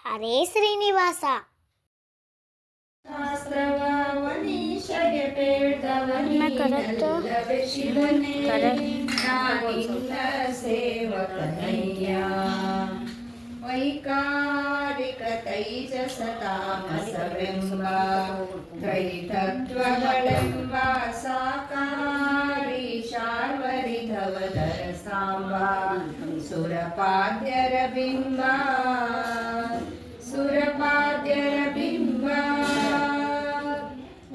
ಅರೇ ಶ್ರೀನಿವಾಸ. ವೈಕಾರಿಕ ತೈಜಸತಾಮಸವೆಂಬ ದ್ವೈತತ್ವಗಳೆಂಬ ಸಾಕಾರಿ ಶಾರ್ವರಿಧವಧರ ಸಾಂಬ ಸುರಪಾದ್ಯರ ಬಿಂಬ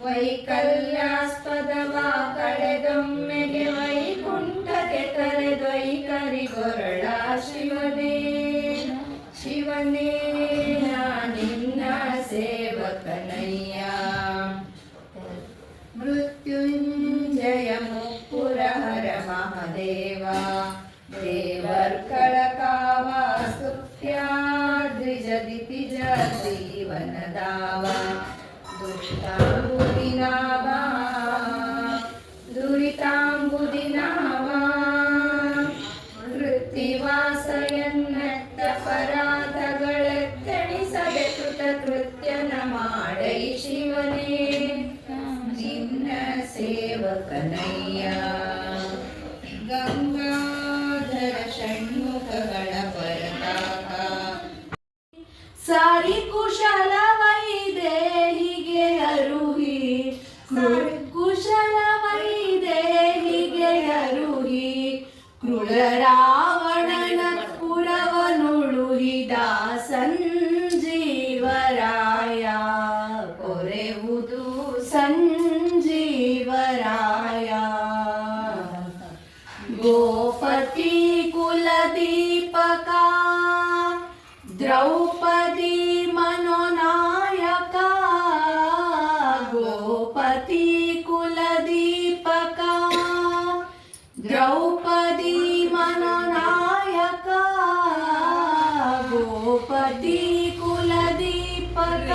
ವೈಕಲ್ಯಾಸ್ಪದವ ಕಳೆದೊಮ್ಮೆಗೆ ವೈಕುಂಠಕ್ಕೆ ಕರೆದೊಯ್ಕರಿಗೊರಳ ಶಿವನೇ ನಿನ್ನ ಸೇವಕನಯ್ಯ. ಮೃತ್ಯುಂಜಯ ಮುಪ್ಪುರಹರ ಮಹದೇವ ದೇವರ್ಕಳ ಕಾವ ಸ್ತುತ್ಯಾದ್ರಿಜದಿತಿಜ ಜೀವನದಾವ ದುರಿತಾಂಬುದಿನಾವ ವೃತ್ತಿವಾಸಯನ್ನತ್ತ ಪರಾಧಗಳೆತ್ತಣಿಸದೆ ಕೃತಕೃತ್ಯನ ಮಾಡೈ ಶಿವನೇ ನಿನ್ನ ಸೇವಕನಯ್ಯ. ಗಂಗಾಧರ ಷಣ್ಮುಖಗಳ ಪರತಾಪ ಸಾರಿ ಕುಶಲವೈದೇಹಿಗೆ ಅರುಹಿ ಕ್ರೂರರಾವಣನ ಪುರವನುಳುಹಿದ ಸಂಜೀವರಾಯ ಕೊರೆವುದು ಸಂಜೀವರಾಯ. ಗೋಪತಿ ಕುಲದೀಪಕ ದ್ರೌಪದಿ ಮನೋನಾಯಕ ಗೋಪತಿ ಕುಲದೀಪಕ ದ್ರೌಪದಿ ಮನೋನಾಯಕ ಗೋಪತಿ ಕುಲದೀಪಕ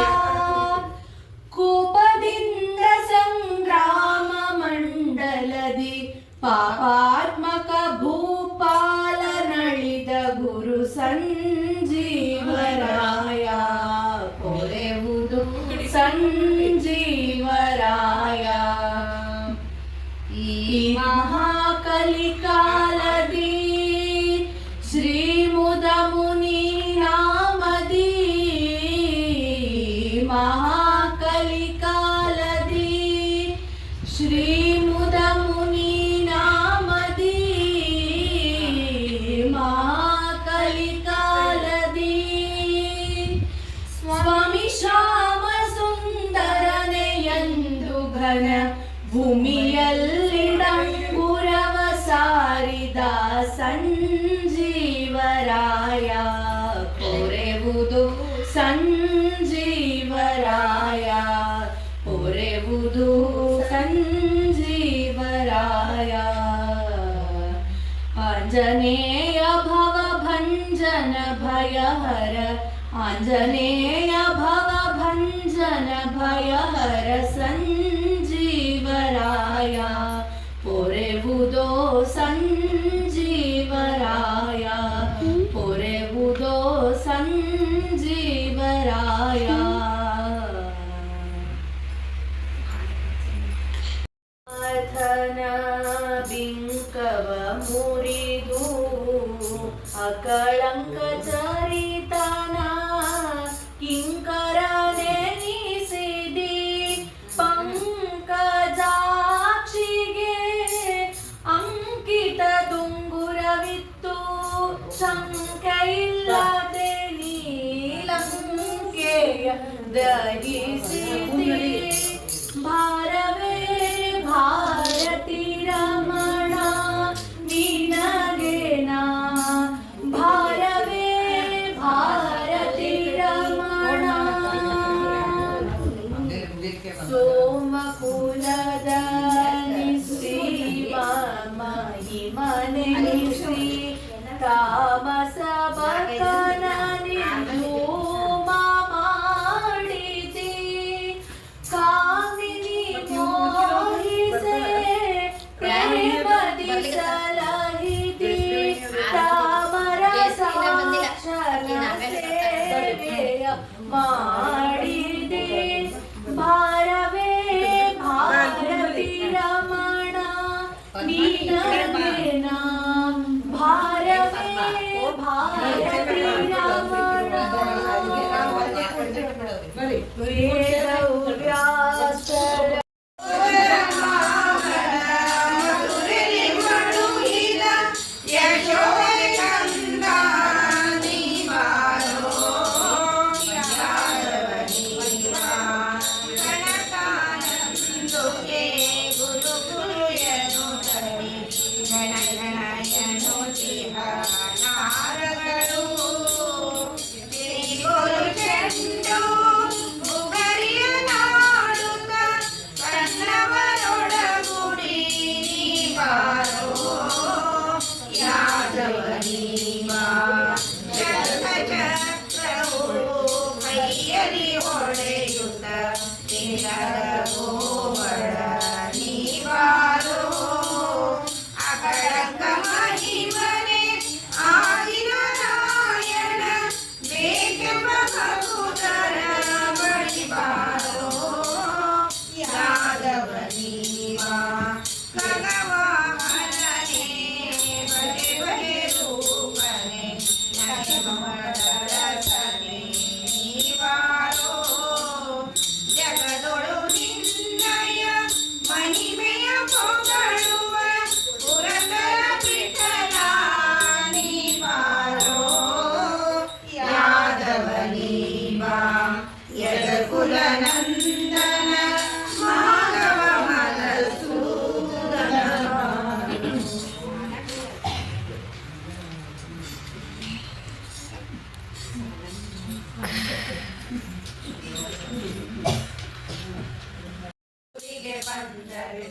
ಕೋಪದಿಂದ ಸಂಗ್ರಾಮ ಮಂಡಲದಿ ಪಾಪಾತ್ಮಕ ಭೂಪಾಲ ನಳಿದ ಗುರು ಸಂಜೀವರಾಯ ಕೊರೆವುದು ಸಂಜೀವರಾಯ. ಈ ಮಹಾಕಲಿಕಾಲದಿ ಶ್ರೀಮುದ ಮುನಿ ನಾಮದಿ ಮಹಾಕಲಿಕಾಲದಿ ಶ್ರೀಮುದ ಮುನಿ ನಾಮದಿ ಮಹಾಕಲಿಕಾಲದಿ ಸ್ವಾಮಿ ಶ್ಯಾಮ ಸುಂದರನೆಯಂದು ಘನ ಭೂಮಿಯಲ್ಲಿಡಂಬುರವ ಸಾರಿದ ಸಂಜೀವರಾಯ ಕೊರೆವುದು ಸಂಜೀವರಾಯ ಕೊರೆವುದು ಸಂಜೀವರಾಯ. ಆಂಜನೇಯ ಭವ ಭಂಜನ ಭಯಹರ ಆಂಜನೇಯ ಭವ ಭಂಜನ ಭಯಹರ ಸಂಜೀವರಾಯ ಪೊರೆವುದೋ ಸಂಜೀವರಾಯ ಪೊರೆವುದೋ ಸಂಜೀವರಾಯ. ಬಿಂಕವ ಮುರಿದು ಅಕಳಂಕ ಚರಿತನ ಕಿಂಕರ ನೆನಿಸಿದಿ ಪಂಕಜಾಕ್ಷಿಗೆ ಅಂಕಿತ ದುಂಗುರವಿತ್ತು ಶಂಕೆಯಿಲ್ಲದೆ ನೀಲಂಕೆಯ ದಹಿಸಿದಿ ಭಾರವೇ ಭಾರತಿ ರಮಣ ನಿನಗೆನಾ ಭಾರವೇ ಭಾರತಿ ರಮಣ. ಸೋಮಕುಲದ ಶ್ರೀ ಮಹಿಮನೆನಿಸಿ ತಾಮಸ ಬಕನ ನಿರ್ಧೂಮ ಮಾಡಿದಿ ಕಾಮಿನಿ ಮಾಡಿದೆ ಭಾರವೇ ಭಾರತಿ ರಮಣ ನೀನದೇನ ಭಾರವೇ ಭಾರತಿ ರಮಣ ವೇದವ್ಯಾಸರ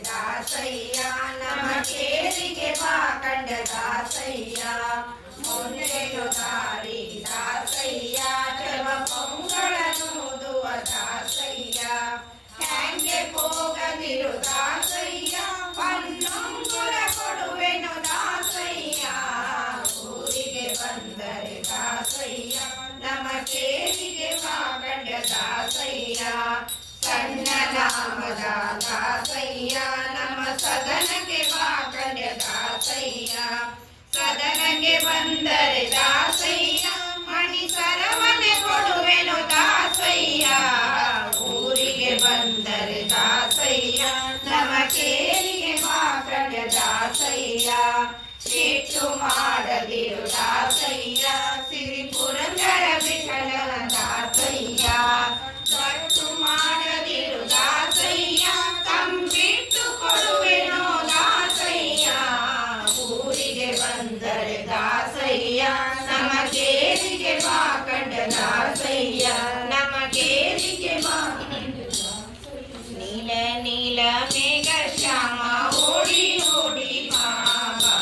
ದಾಸಯ್ಯ ನಮ್ಮ ಕೇರಿಗೆ ಬಾ ಕಂಡ ದಾಸಯ್ಯ ಮುಂದೆನು ದಾರಿ ದಾಸಯ್ಯ ಜವ ಪೊಂಗಳನೂದುವ ದಾಸಯ್ಯ ಹ್ಯಾಂಗೆ ಹೋಗದಿರು ದಾಸಯ್ಯ ಪನ್ನೊಂಗುರ ಕೊಡುವೆನು ದಾಸಯ್ಯ ಊರಿಗೆ ಬಂದರೆ ದಾಸಯ್ಯ ನಮ್ಮ ಕೇರಿಗೆ ಬಾ ಕಂಡ ದಾಸಯ್ಯ ಸಣ್ಣ ನಾಮದ ದಾಸಯ್ಯ ನಮ್ಮ ಸದನಕ್ಕೆ ಬಾ ಕಂಡ ದಾಸಯ್ಯ ಸದನಕ್ಕೆ ಬಂದರೆ ದಾಸಯ್ಯ ಮಣಿ ಸರವನೆ ಕೊಡುವೆನು ದಾಸಯ್ಯ ಊರಿಗೆ ಬಂದರೆ ದಾಸಯ್ಯ ನಮ್ಮ ಕೇರಿಗೆ ಬಾ ಕಂಡ ದಾಸಯ್ಯ ಸಿಟ್ಟು ಮಾಡದಿರು ದಾಸಯ್ಯ ಸಿರಿ ಪುರಂದರ ವಿಠಲನ ದಾಸಯ್ಯ ಸಟ್ಟು ಮಾಡದಿರು ದಾಸಯ್ಯ ತಂಬಿಟ್ಟು ಕೊಡುವೆನೋ ದಾಸಯ್ಯ ಊರಿಗೆ ಬಂದರೆ ದಾಸಯ್ಯ ನಮ್ಮ ಕೇರಿಗೆ ಬಾ ಕಂಡ ದಾಸಯ್ಯ ನಮ್ಮ ಕೇರಿಗೆ ಬಾ ನೀಲ ನೀಲ ಮೇಘ ಶ್ಯಾಮ ಓಡಿ ಓಡಿ ಬಾಬಾ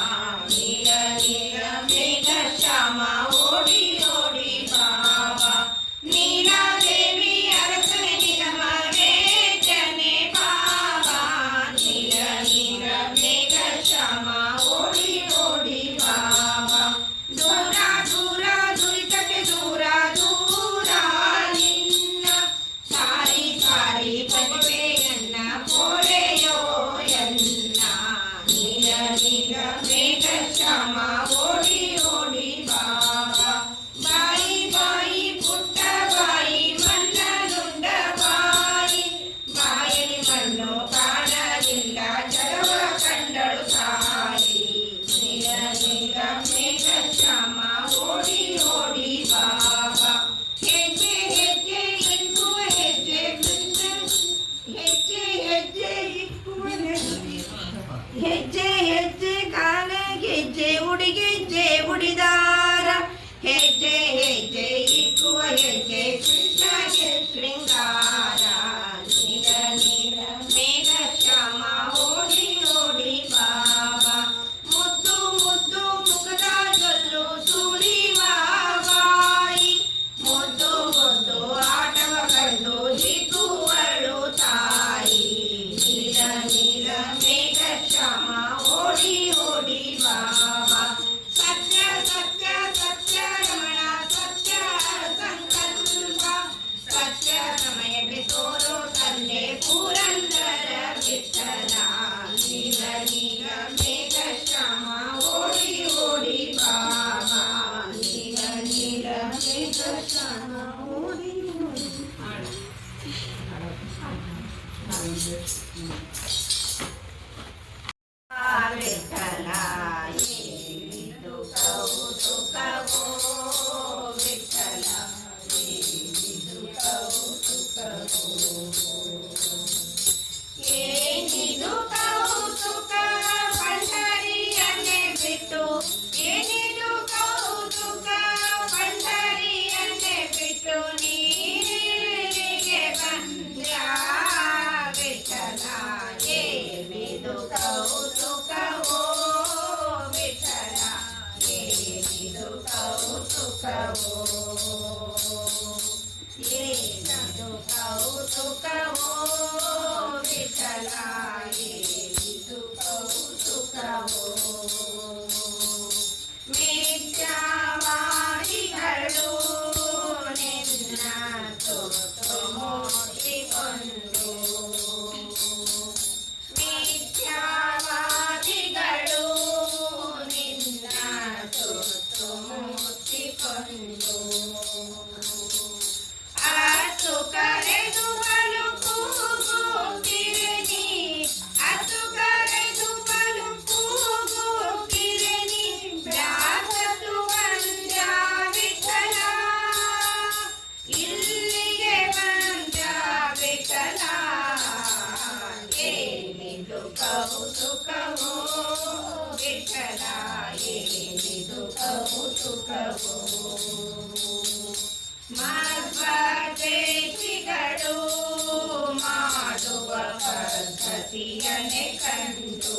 ನೀಲ ನೀಲ ಮೇಘ ಶ್ಯಾಮ ಓಡಿ ಓಡಿ ಬಾಬಾ ಓಡಿ ಓಡಿ ವಿಠಲ ಏನಿದು ಕೌತುಕವೋ ವಿಠಲ ಏನಿದು ಕೌತುಕವೋ ಏನಿದು ಕೌತುಕ ಪಂಡರಿಯನ್ನೇ ಬಿಟ್ಟು ಏನಿದು ಕೌತುಕ ಪಂಡರಿಯನ್ನೇ ಬಿಟ್ಟು ನೀರಿಗೆ ಬಂದ್ಯಾ ವಿಠಲ ಏನಿದು ಕೌತುಕವೋ ವಿಠಲ ಏನಿದು ಕೌತುಕವೋ ಏನಿದು ಕೌತುಕವೋ ವಿಠಲ ಏನಿದು ಕೌತುಕವೋ ಮಿಥ್ಯಾವಾದಿಗಳು ನಿನ್ನ ತುತ್ತು ಮುಟ್ಟಿಕೊಂಡು ಮಿಥ್ಯಾವಾದಿಗಳು ನಿನ್ನ ತುತ್ತು ಮುಟ್ಟಿಕೊಂಡು ಅತ್ತು ಕರೆದು ಬಲು ಕೂಗುತ್ತಿರನಿ ಅತ್ತು ಕರೆದು ಬಲು ಕೂಗುತ್ತಿರನಿ ಬ್ಯಾಸತ್ತು ಬಂದ ವಿಠಲ ಇಲ್ಲಿಗೆ ಬಂದ ವಿಠಲ ಏನಿದು ಕೌತುಕವೋ ವಿಠಲ ಏನಿದು ಕೌತುಕವೋ ಮಧ್ವದ್ವೇಷಿಗಳು ಮಾಡುವ ಪದ್ಧತಿಯನ್ನೇ ಕಂಡು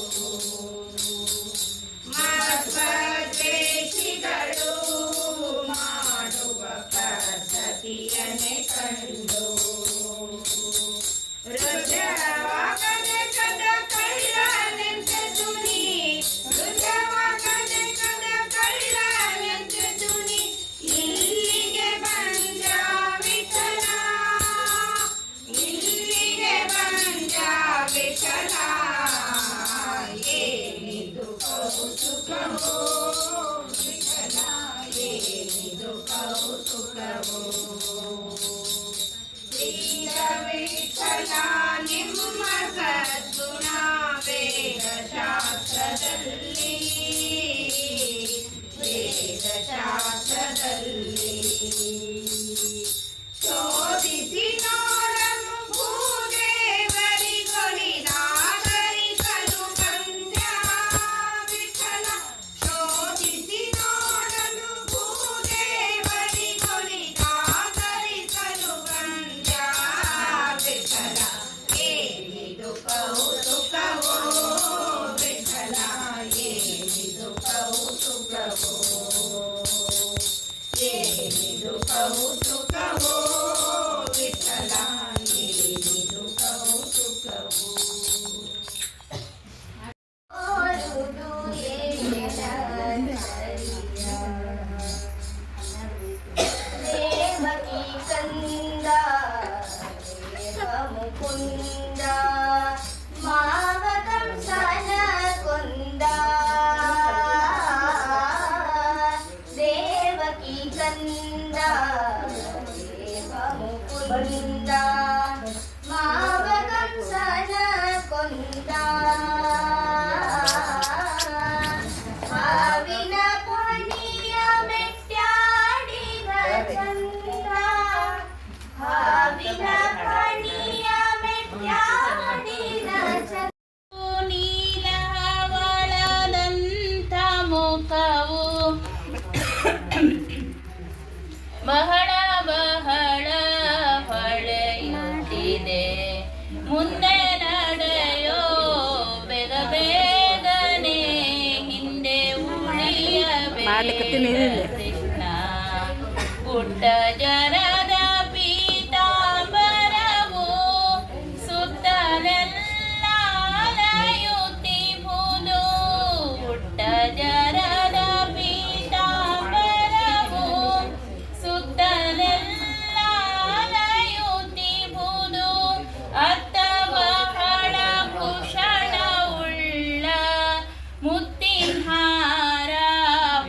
ಮಧ್ವದ್ವೇಷಿಗಳು ಮಾಡುವ ಪದ್ಧತಿಯನ್ನೇ ಕಂಡು ರುಜವಾಗದ ಕದ ಕಳ್ಳನೆಂದು ನೀ ರುಜವಾಗದ ಕದ ಕಳ್ಳನೆಂದು ನೀ ಇಲ್ಲಿಗೆ ಬಂದ ವಿಠಲ ಇಲ್ಲಿಗೆ ಬಂದ ವಿಠಲ ಏನಿದು ಕೌತುಕವೋ ವಿಠಲ ಏನಿದು ಕೌತುಕವೋ ಶ್ರೀರ ವಿಠಲ ನಿಮ್ಮ ಸದ್ಗುಣ ವೇದ ಶಾಸ್ತ್ರದಲ್ಲಿ ವೇದ ಶಾಸ್ತ್ರದಲ್ಲಿ ಶೋಧಿಸಿ ನೋಡಲು ಭೂದೇವರಿಗೊಲಿದಾದರಿಸಲು ಬಂದ ವಿಠಲ ಶೋಧಿಸಿ ನೋಡಲು ಭೂದೇವರಿಗೊಲಿದಾದರಿಸಲು ಬಂದ ವಿಠಲ ಏನಿದು ಕೌತುಕವೋ ವಿಠಲ ಏನಿದು ಕೌತುಕವೋ ಏನಿದು ಕೌತುಕವೋ ವಿಠಲ ಏನಿದು ಕೌತುಕವೋ ಓಡುವುದು ದೇವಕಿ ಕಂದ ದೇವ ಮುಕುಂದ ಮಾವ ಕಂಸನ ಕೊಂದ ದೇವಕಿ ಕಂದ ದೇವ ಮುಕುಂದ ಮಾವ ಕಂಸನ ಕೊಂದ ಹಾವಿನ ಪಣಿಯ ಮೆಟ್ಟಾಡಿದ ಚಂದ ಹಾವಿನ ಪಣಿಯ ಮೆಟ್ಟಾಡಿದ ಚಂದ ನೀಲವಳದಂಥ ಮುಖವು ಬಹಳ ಬಹಳ ಹೊಳೆಯುತ್ತಿದೆ ಮುಂದೆ ನಡೆಯೋ ಬೇಗ ಬೇಗನೆ ಹಿಂದೆ ಉಳಿಯಬೇಕು ಕೃಷ್ಣ ಪುಟ್ಟ ಜರದ ಪೀತಾಂಬರವು ಸುತ್ತಲೆಲ್ಲ ಅಲೆಯುತ್ತಿಹುದು ಪುಟ್ಟ ಜರದ ಪೀತಾಂಬರವು ಸುತ್ತಲೆಲ್ಲ ಅಲೆಯುತ್ತಿಹುದು ಅತ್ತ ಬಹಳ ಭೂಷಣವುಳ್ಳ ಮುತ್ತಿನ ಹಾರ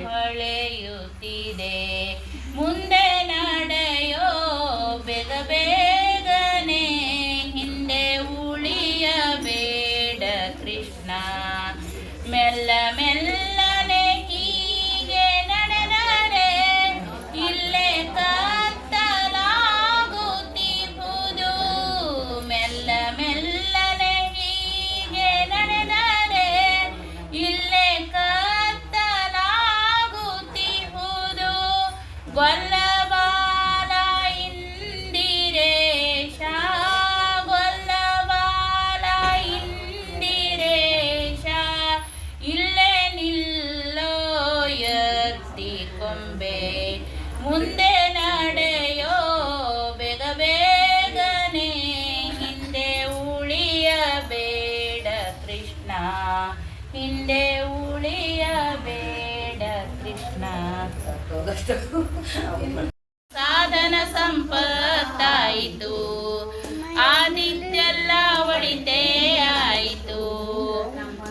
ಹೊಳೆಯುತ್ತಿದೆ ಕೃಷ್ಣ ಸಾಧನ ಸಂಪತ್ತಾಯಿತು ಆದಿತ್ಯೆಲ್ಲ ಒಳಿತೇ ಆಯಿತು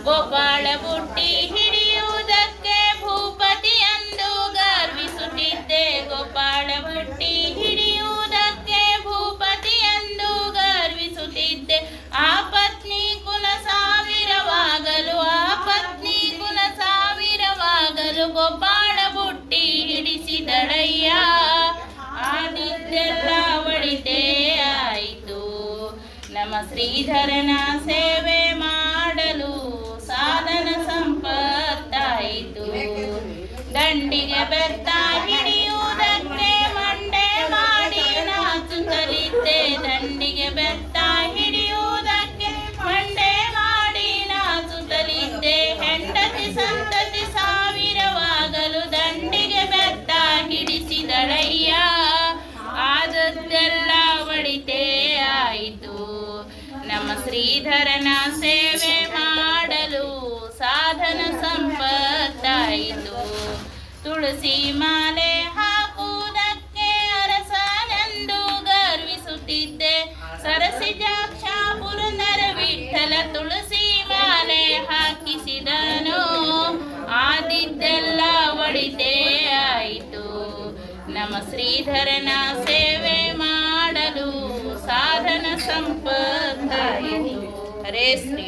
ಗೋಪಾಳ ಬುಟ್ಟಿ ಹಿಡಿಯುವುದಕ್ಕೆ ಭೂಪತಿಯಂದು ಗರ್ವಿಸುತ್ತಿದ್ದೆ ಗೋಪಾಳ ಬುಟ್ಟಿ ಹಿಡಿಯುವುದಕ್ಕೆ ಭೂಪತಿಯಂದು ಗರ್ವಿಸುತ್ತಿದ್ದೆ ಆ ಪತ್ನಿ ಕುಲ ಸಾವಿರವಾಗಲು ಗೋಪಾಳ ಬುಟ್ಟಿ ಹಿಡಿಸಿದಳಯ್ಯ ಆದಿತ್ಯೆಲ್ಲ ಒಳಿತೇ ಆಯಿತು ನಮ್ಮ ಶ್ರೀಧರನ ಸೇವೆ ಮಾಡಲು ಸಾಧನ ಸಂಪತ್ತಾಯಿತು ದಂಡಿಗೆ ಬೆತ್ತ ಹಿಡಿಯುವುದಕ್ಕೆ ಮಂಡೆ ಮಾಡಿ ನಾಚುತ್ತಲಿದ್ದೆ ದಂಡಿಗೆ ಬೆತ್ತ ಹಿಡಿಯುವುದಕ್ಕೆ ಮಂಡೆ ಮಾಡಿ ನಾಚುತ್ತಲಿದ್ದೆ ಹೆಂಡತಿ ಸಂತತಿ ಸಾವಿರವಾಗಲು ದಂಡಿಗೆ ಬೆತ್ತ ಹಿಡಿಸಿದಳಯ್ಯ ಆದದ್ದೆಲ್ಲ ಒಳಿತೇ ಆಯಿತು ನಮ್ಮ ಶ್ರೀಧರನ ಸೇವೆ ಮಾಡಲು ಸಾಧನ ಸಂಪತ್ತಾಯಿತು ತುಳಸಿ ಮಾಲೆ ಹಾಕುವುದಕ್ಕೆ ಅರಸನೆಂದು ಗರ್ವಿಸುತ್ತಿದ್ದೆ ಸರಸಿಜಾಕ್ಷ ಪುರಂದರ ವಿಠಲ ತುಳಸಿ ಮಾಲೆ ಹಾಕಿಸಿದನು ಆದಿದ್ದೆಲ್ಲ ಒಳಿತೇ ಆಯಿತು ನಮ್ಮ ಶ್ರೀಧರನ ಸೇವೆ ಮಾಡಲು ಸಾಧನ ಸಂಪತ್ತಾಯಿತು ಹರೇ ಶ್ರೀ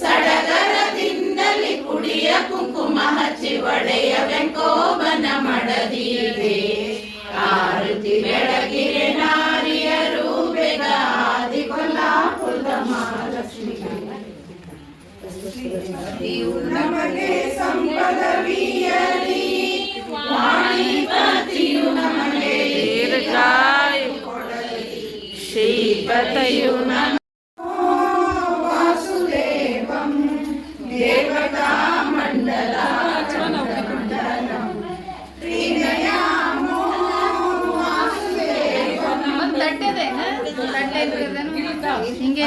ಸಡಗರದಿಂದಲಿ ಕುಡಿಯ ಕುಂಕುಮ ಹಚ್ಚಿ ಒಡೆಯ ವೆಂಕೋಬನ ಮಡದಿಗೆ ಆರತಿ ಬೆಳಗಿರೆ ನಾರಿಯರು ಬೇಗ ಆದಿ ಕೊಲ್ಲಾಪುರದ ಮಹಾಲಕ್ಷ್ಮಿಗೆ ನಮಗೆ ಸಂಪದವಿಯಲಿ ವಾಣಿಪತಿಯು ನಮಗೆ ದೀರ್ಘಾಯು ಕೊಡಲಿ ಶ್ರೀಪತಿಯು ವಾಸುದೇವಂ ದೇವತಾ ಮಂಡಲ ಹಿಂಗೆ